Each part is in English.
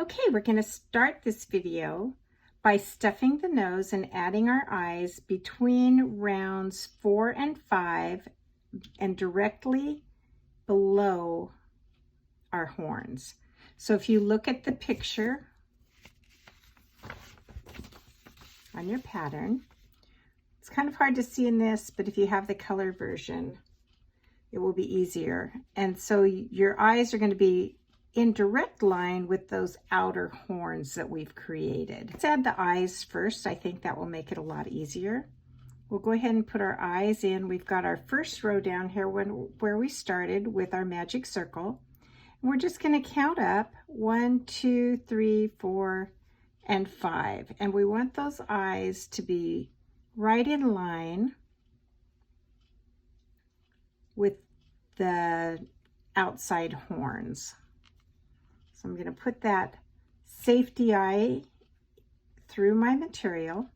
Okay, we're going to start this video by stuffing the nose and adding our eyes between rounds 4 and 5 and directly below our horns. So if you look at the picture on your pattern, it's kind of hard to see in this, but if you have the color version, it will be easier. And so your eyes are going to be in direct line with those outer horns that we've created. Let's add the eyes first. I think that will make it a lot easier. We'll go ahead and put our eyes in. We've got our first row down here where we started with our magic circle. And we're just going to count up 1, 2, 3, 4, and 5. And we want those eyes to be right in line with the outside horns. So I'm going to put that safety eye through my material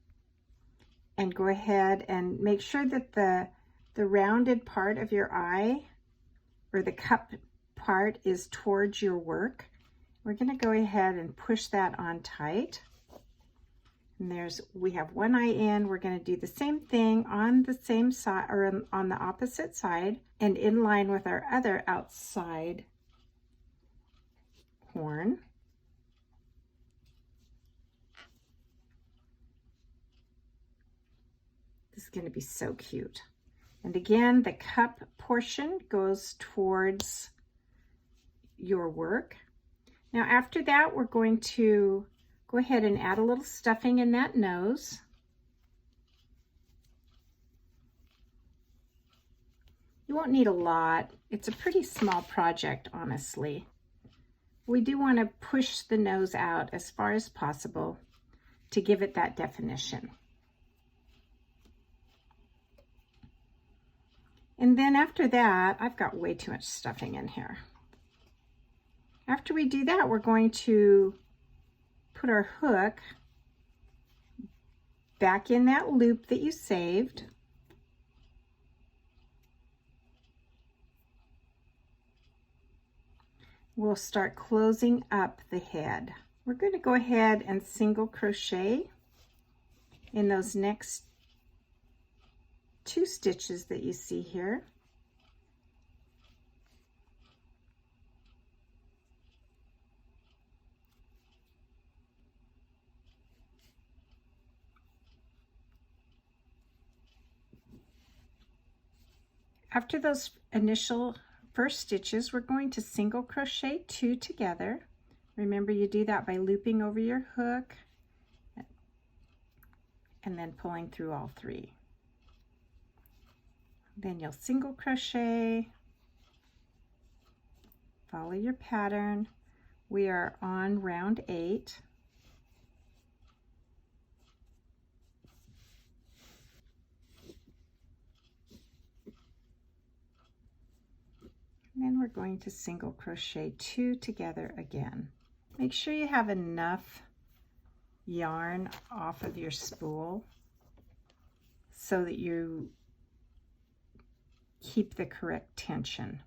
and go ahead and make sure that the rounded part of your eye or the cup part is towards your work. We're going to go ahead and push that on tight. And we have one eye in. We're going to do the same thing on the same side or on the opposite side and in line with our other outside horn. This is going to be so cute. And again, the cup portion goes towards your work. Now after that, we're going to go ahead and add a little stuffing in that nose. You won't need a lot. It's a pretty small project, honestly. We do want to push the nose out as far as possible to give it that definition. And then after that, I've got way too much stuffing in here. After we do that, we're going to put our hook back in that loop that you saved. We'll start closing up the head. We're going to go ahead and single crochet in those next 2 stitches that you see here. After those initial first stitches, we're going to single crochet 2 together. Remember, you do that by looping over your hook and then pulling through all 3. Then you'll single crochet, follow your pattern. We are on round 8. And then we're going to single crochet 2 together again. Make sure you have enough yarn off of your spool so that you keep the correct tension.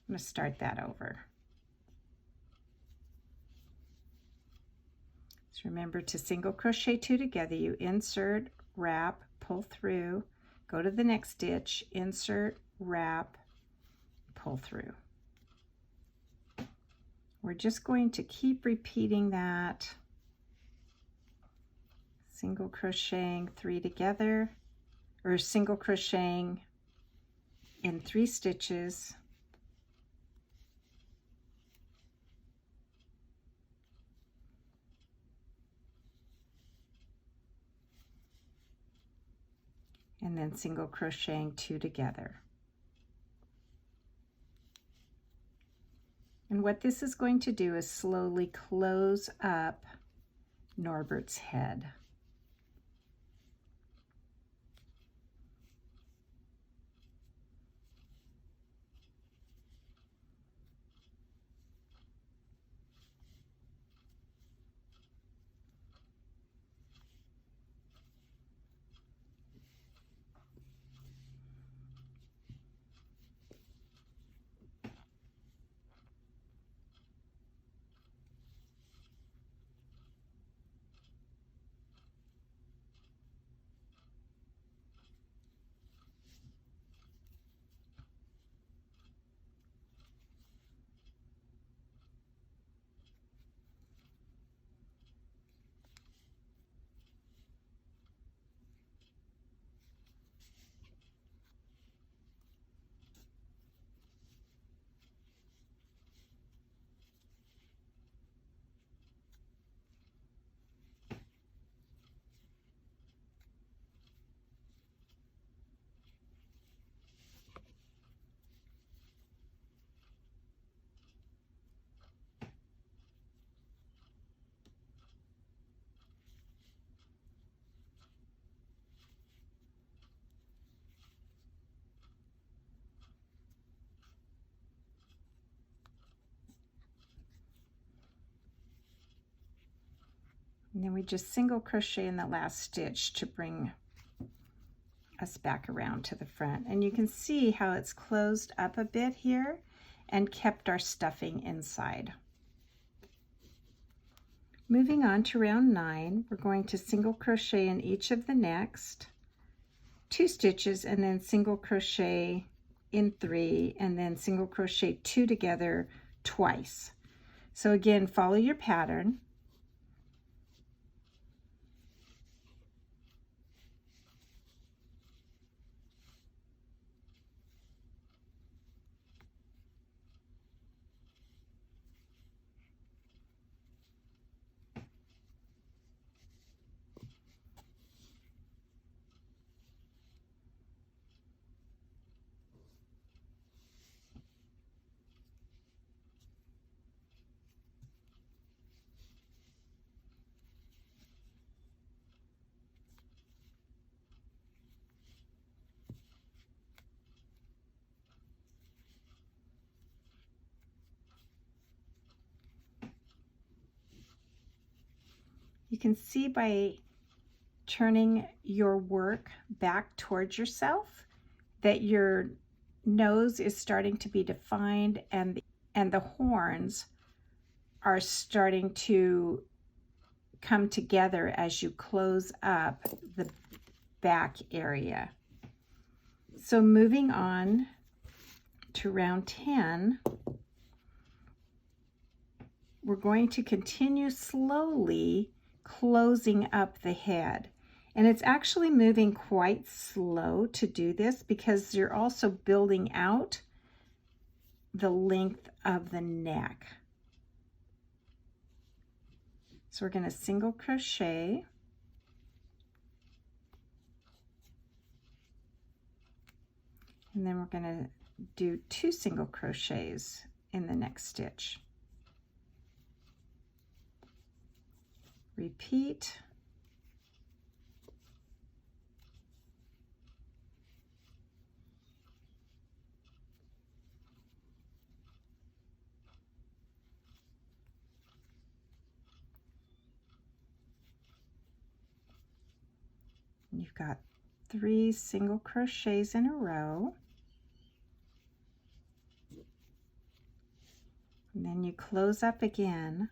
I'm going to start that over. So remember to single crochet 2 together. You insert, wrap, pull through, go to the next stitch, insert, wrap, pull through. We're just going to keep repeating that, single crocheting 3 together, or single crocheting in 3 stitches, and then single crocheting 2 together. And what this is going to do is slowly close up Norbert's head. And then we just single crochet in the last stitch to bring us back around to the front. And you can see how it's closed up a bit here and kept our stuffing inside. Moving on to round 9, we're going to single crochet in each of the next 2 stitches and then single crochet in 3 and then single crochet 2 together twice. So again, follow your pattern. You can see by turning your work back towards yourself that your nose is starting to be defined and the horns are starting to come together as you close up the back area. So moving on to round 10, we're going to continue slowly closing up the head. And it's actually moving quite slow to do this because you're also building out the length of the neck. So we're going to single crochet and then we're going to do 2 single crochets in the next stitch. Repeat. You've got 3 single crochets in a row. And then you close up again.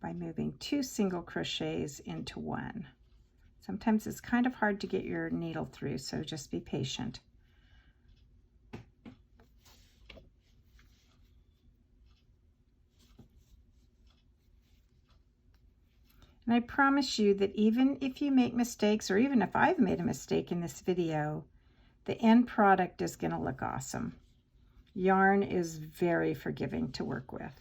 By moving 2 single crochets into 1. Sometimes it's kind of hard to get your needle through, so just be patient. And I promise you that even if you make mistakes, or even if I've made a mistake in this video, the end product is going to look awesome. Yarn is very forgiving to work with.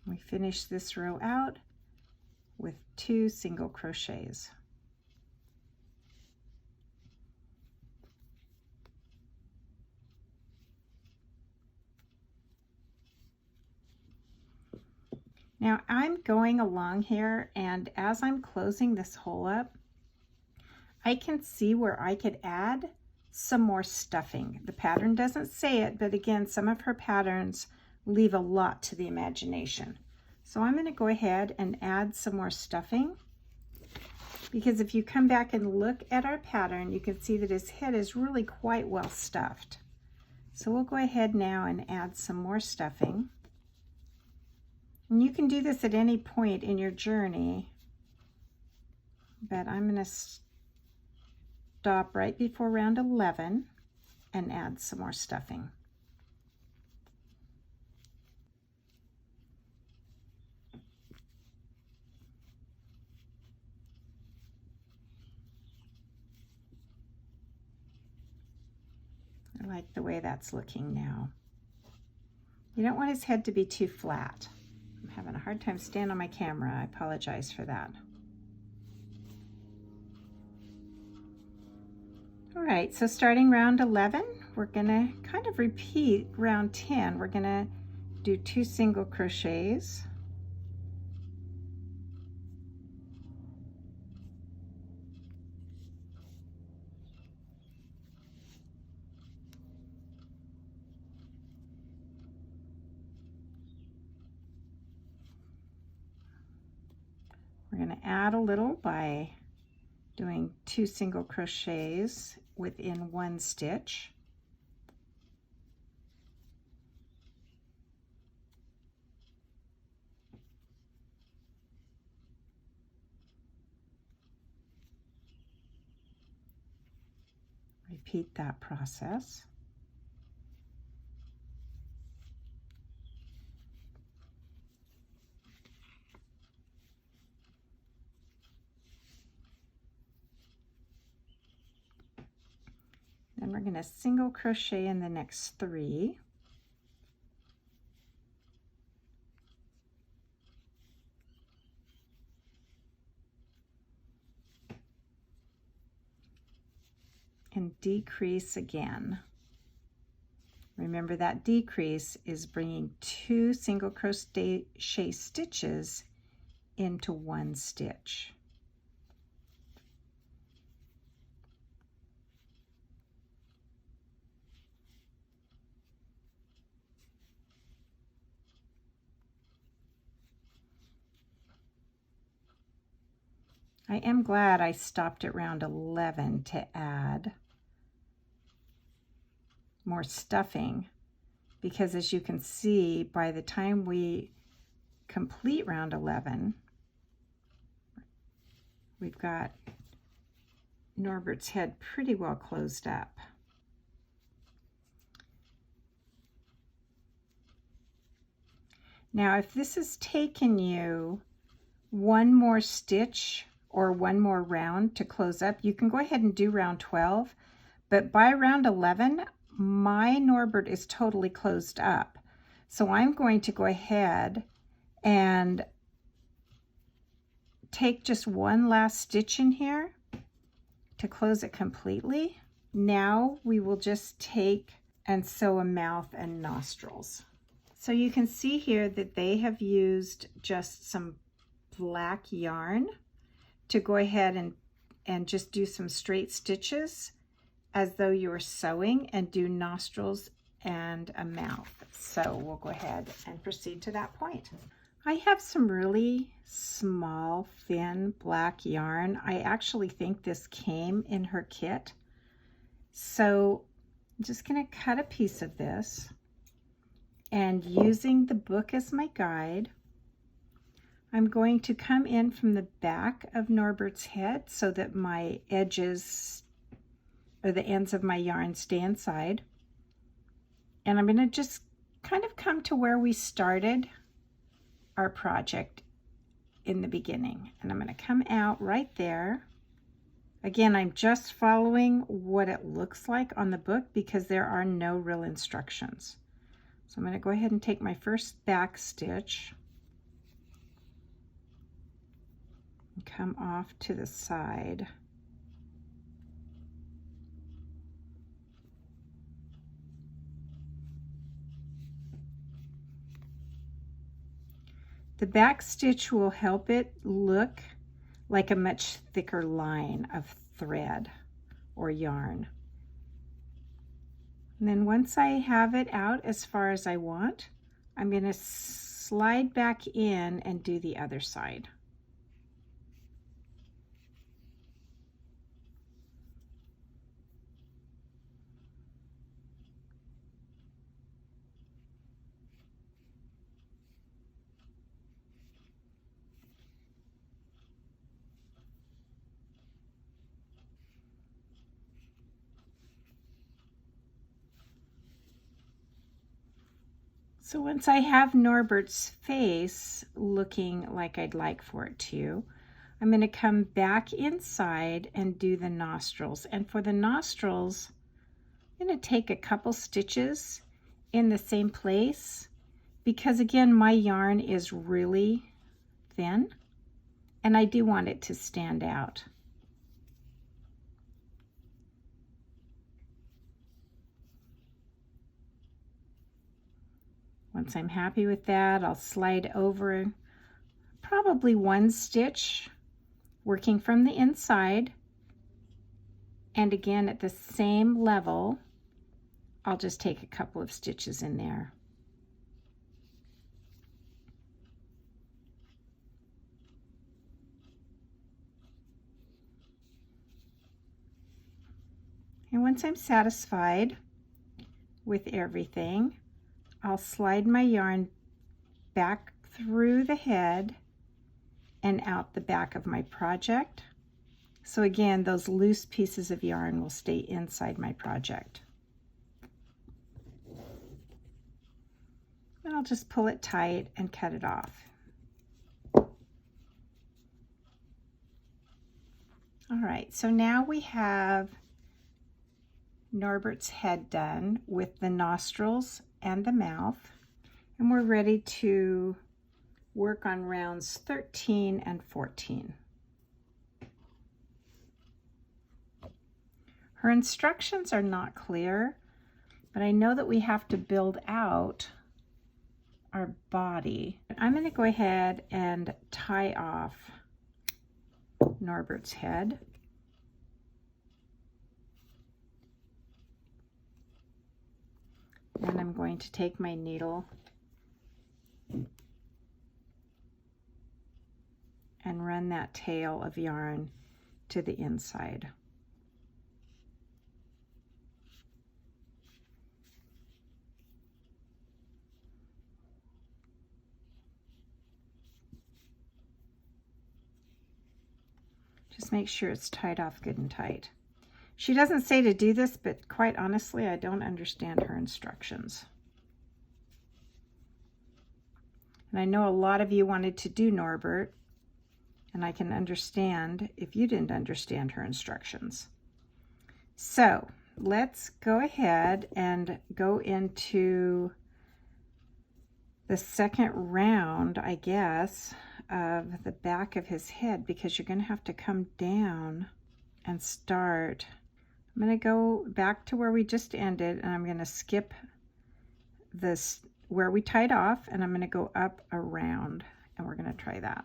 We finish this row out with 2 single crochets. Now I'm going along here, and as I'm closing this hole up, I can see where I could add some more stuffing. The pattern doesn't say it, but again, some of her patterns leave a lot to the imagination. So I'm going to go ahead and add some more stuffing, because if you come back and look at our pattern, you can see that his head is really quite well stuffed. So we'll go ahead now and add some more stuffing. And you can do this at any point in your journey, but I'm going to stop right before round 11 and add some more stuffing. I like the way that's looking now. You don't want his head to be too flat. I'm having a hard time staying on my camera. I apologize for that. All right, so starting round 11, we're gonna kind of repeat round 10. We're gonna do 2 single crochets We're going to add a little by doing 2 single crochets within 1 stitch. Repeat that process. Then we're going to single crochet in the next 3. And decrease again. Remember that decrease is bringing 2 single crochet stitches into 1 stitch. I am glad I stopped at round 11 to add more stuffing, because as you can see, by the time we complete round 11, we've got Norbert's head pretty well closed up. Now, if this has taken you 1 more stitch or 1 more round to close up, you can go ahead and do round 12, but by round 11, my Norbert is totally closed up. So I'm going to go ahead and take just 1 last stitch in here to close it completely. Now we will just take and sew a mouth and nostrils. So you can see here that they have used just some black yarn to go ahead and just do some straight stitches as though you were sewing, and do nostrils and a mouth. So we'll go ahead and proceed to that point. I have some really small, thin black yarn. I actually think this came in her kit. So I'm just going to cut a piece of this, and using the book as my guide, I'm going to come in from the back of Norbert's head so that my edges or the ends of my yarn stay inside. And I'm going to just kind of come to where we started our project in the beginning. And I'm going to come out right there. Again, I'm just following what it looks like on the book because there are no real instructions. So I'm going to go ahead and take my first back stitch and come off to the side. The back stitch will help it look like a much thicker line of thread or yarn. And then once I have it out as far as I want, I'm going to slide back in and do the other side. So once I have Norbert's face looking like I'd like for it to, I'm going to come back inside and do the nostrils. And for the nostrils, I'm going to take a couple stitches in the same place because again, my yarn is really thin and I do want it to stand out. Once I'm happy with that, I'll slide over probably 1 stitch, working from the inside. And again, at the same level, I'll just take a couple of stitches in there. And once I'm satisfied with everything, I'll slide my yarn back through the head and out the back of my project. So again, those loose pieces of yarn will stay inside my project. And I'll just pull it tight and cut it off. All right, so now we have Norbert's head done with the nostrils and the mouth, and we're ready to work on rounds 13 and 14. Her instructions are not clear, but I know that we have to build out our body. I'm going to go ahead and tie off Norbert's head. And I'm going to take my needle and run that tail of yarn to the inside. Just make sure it's tied off good and tight. She doesn't say to do this, but quite honestly, I don't understand her instructions. And I know a lot of you wanted to do Norbert, and I can understand if you didn't understand her instructions. So let's go ahead and go into the second round, I guess, of the back of his head, because you're going to have to come down and start. I'm going to go back to where we just ended, and I'm going to skip this where we tied off, and I'm going to go up around, and we're going to try that.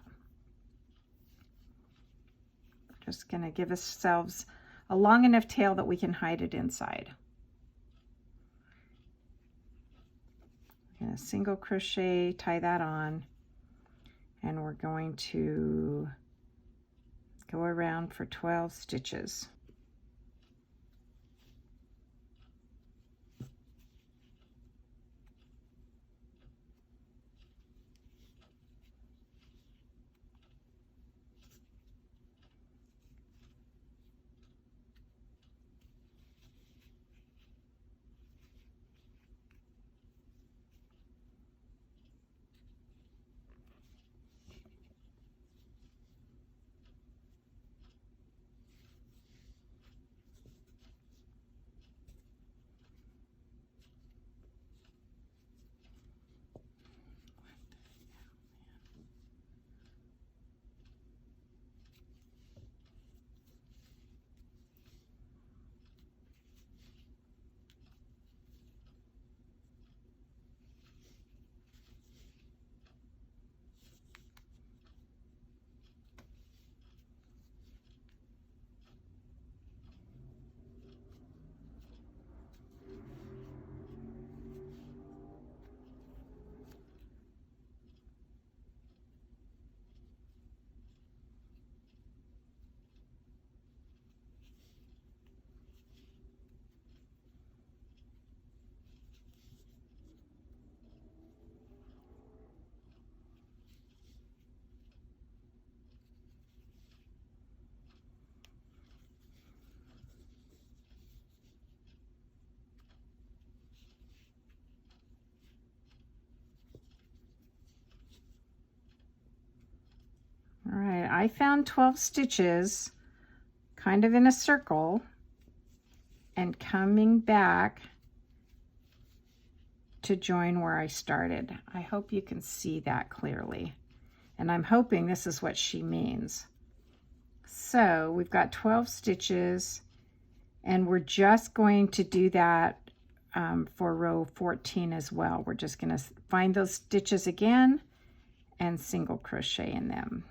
Just going to give ourselves a long enough tail that we can hide it inside. I'm going to single crochet, tie that on, and we're going to go around for 12 stitches. All right, I found 12 stitches kind of in a circle and coming back to join where I started. I hope you can see that clearly, and I'm hoping this is what she means. So we've got 12 stitches, and we're just going to do that for row 14 as well. We're just going to find those stitches again and single crochet in them.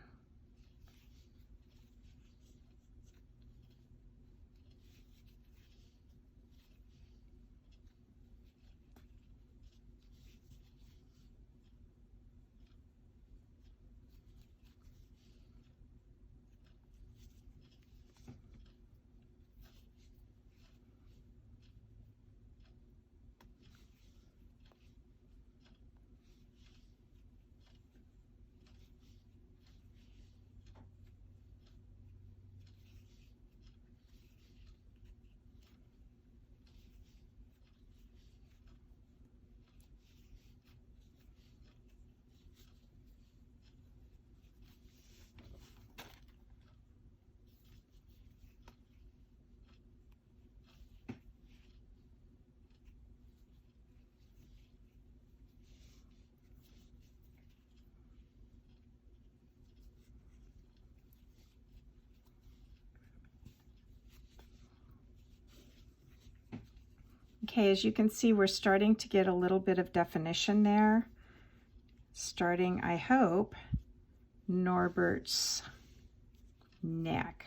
Okay, as you can see, we're starting to get a little bit of definition there. Starting, I hope, Norbert's neck.